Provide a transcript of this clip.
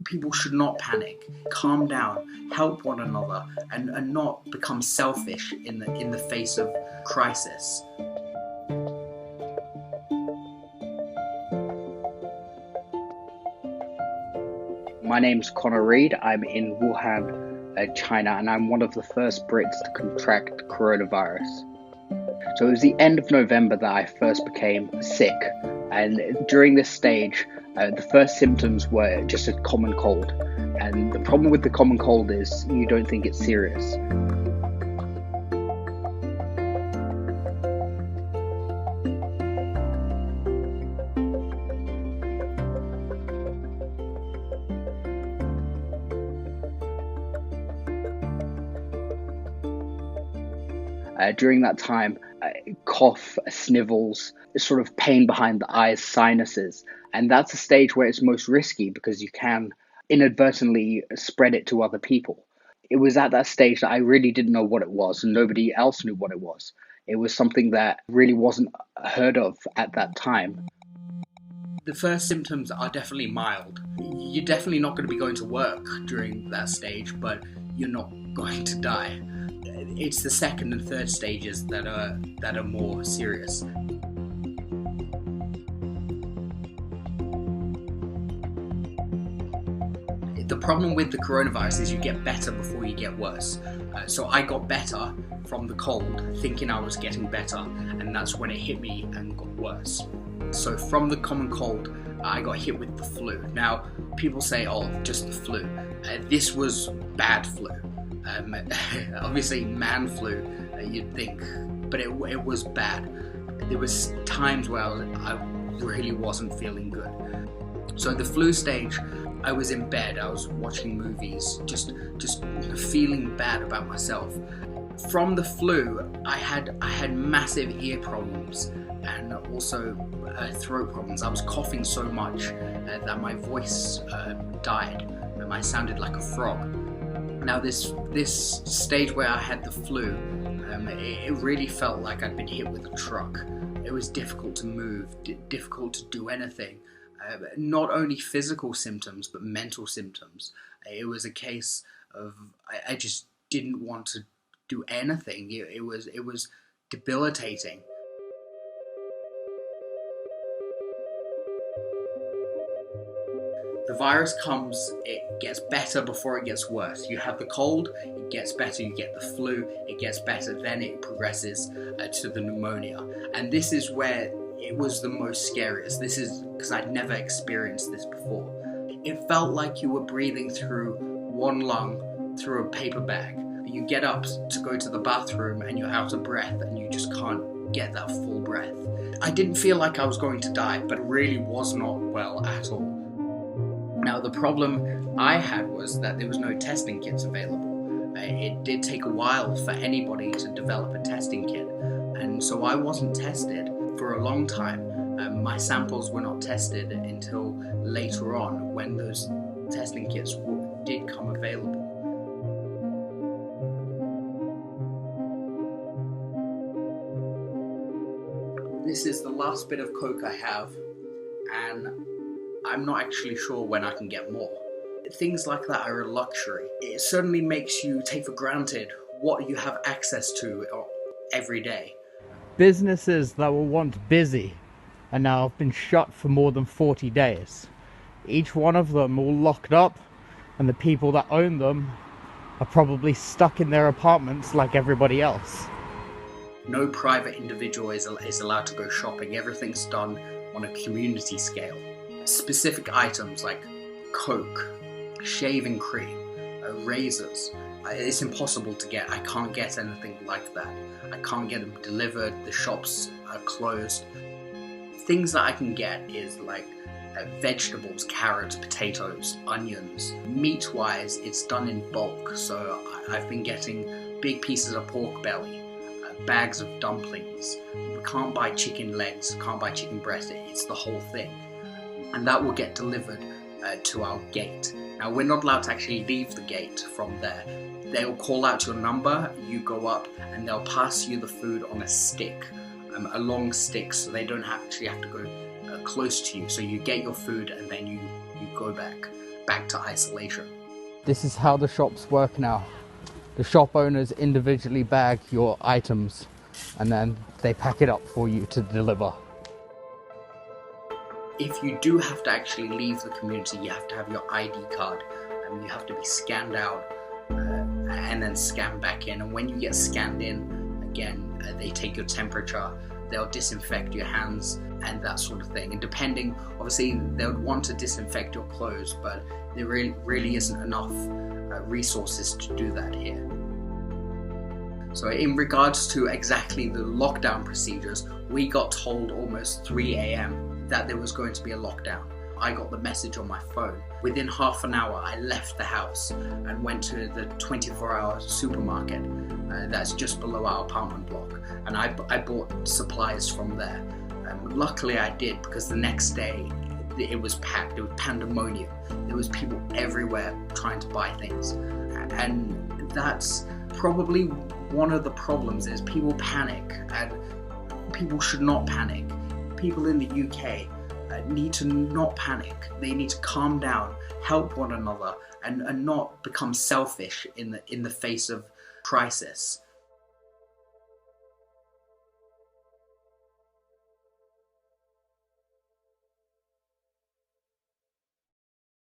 people should not panic. Calm down, help one another, and not become selfish in the face of crisis. My name's Connor Reed. I'm in Wuhan, China, and I'm one of the first Brits to contract coronavirus. So it was the end of November that I first became sick, and during this stage, the first symptoms were just a common cold. And the problem with the common cold is you don't think it's serious. During that time, cough, snivels, sort of pain behind the eyes, sinuses. And that's a stage where it's most risky because you can inadvertently spread it to other people. It was at that stage that I really didn't know what it was, and nobody else knew what it was. It was something that really wasn't heard of at that time. The first symptoms are definitely mild. You're definitely not going to be going to work during that stage, but you're not going to die. It's the second and third stages that are more serious. The problem with the coronavirus is you get better before you get worse. So I got better from the cold, thinking I was getting better, and that's when it hit me and got worse. So from the common cold, I got hit with the flu. Now, people say, oh, just the flu. This was bad flu. Obviously man flu, you'd think, but it was bad. There was times where I really wasn't feeling good. So the flu stage, I was in bed, I was watching movies, just feeling bad about myself. From the flu, I had massive ear problems and also throat problems. I was coughing so much that my voice died and I sounded like a frog. Now this stage where I had the flu, it really felt like I'd been hit with a truck. It was difficult to move, difficult to do anything. Not only physical symptoms, but mental symptoms. It was a case of I just didn't want to do anything. It was debilitating. The virus comes, it gets better before it gets worse. You have the cold, it gets better, you get the flu, it gets better, then it progresses to the pneumonia. And this is where it was the most scariest. This is because I'd never experienced this before. It felt like you were breathing through one lung through a paper bag. You get up to go to the bathroom and you're out of breath and you just can't get that full breath. I didn't feel like I was going to die, but it really was not well at all. Now, the problem I had was that there was no testing kits available. It did take a while for anybody to develop a testing kit, and so I wasn't tested for a long time. My samples were not tested until later on when those testing kits did come available. This is the last bit of Coke I have, and I'm not actually sure when I can get more. Things like that are a luxury. It certainly makes you take for granted what you have access to every day. Businesses that were once busy and now have been shut for more than 40 days. Each one of them all locked up, and the people that own them are probably stuck in their apartments like everybody else. No private individual is allowed to go shopping. Everything's done on a community scale. Specific items like Coke, shaving cream, razors, it's impossible to get. I can't get anything like that. I can't get them delivered, the shops are closed. Things that I can get is like vegetables, carrots, potatoes, onions. Meat-wise, it's done in bulk, so I've been getting big pieces of pork belly, bags of dumplings. We can't buy chicken legs, can't buy chicken breast, it's the whole thing. And that will get delivered to our gate. Now, we're not allowed to actually leave the gate from there. They'll call out your number, you go up, and they'll pass you the food on a stick, a long stick, so they don't actually have to go close to you. So you get your food and then you go back. back to isolation. This is how the shops work now. The shop owners individually bag your items and then they pack it up for you to deliver. If you do have to actually leave the community, you have to have your ID card and you have to be scanned out and then scanned back in. And when you get scanned in, again, they take your temperature, they'll disinfect your hands and that sort of thing. And depending, obviously, they would want to disinfect your clothes, but there really isn't enough resources to do that here. So in regards to exactly the lockdown procedures, we got told almost 3 a.m. that there was going to be a lockdown. I got the message on my phone. Within half an hour, I left the house and went to the 24-hour supermarket that's just below our apartment block. And I bought supplies from there. Luckily I did, because the next day it was packed. It was pandemonium. There was people everywhere trying to buy things. And that's probably one of the problems, is people panic, and people should not panic. People in the UK need to not panic. They need to calm down, help one another, and not become selfish in the face of crisis.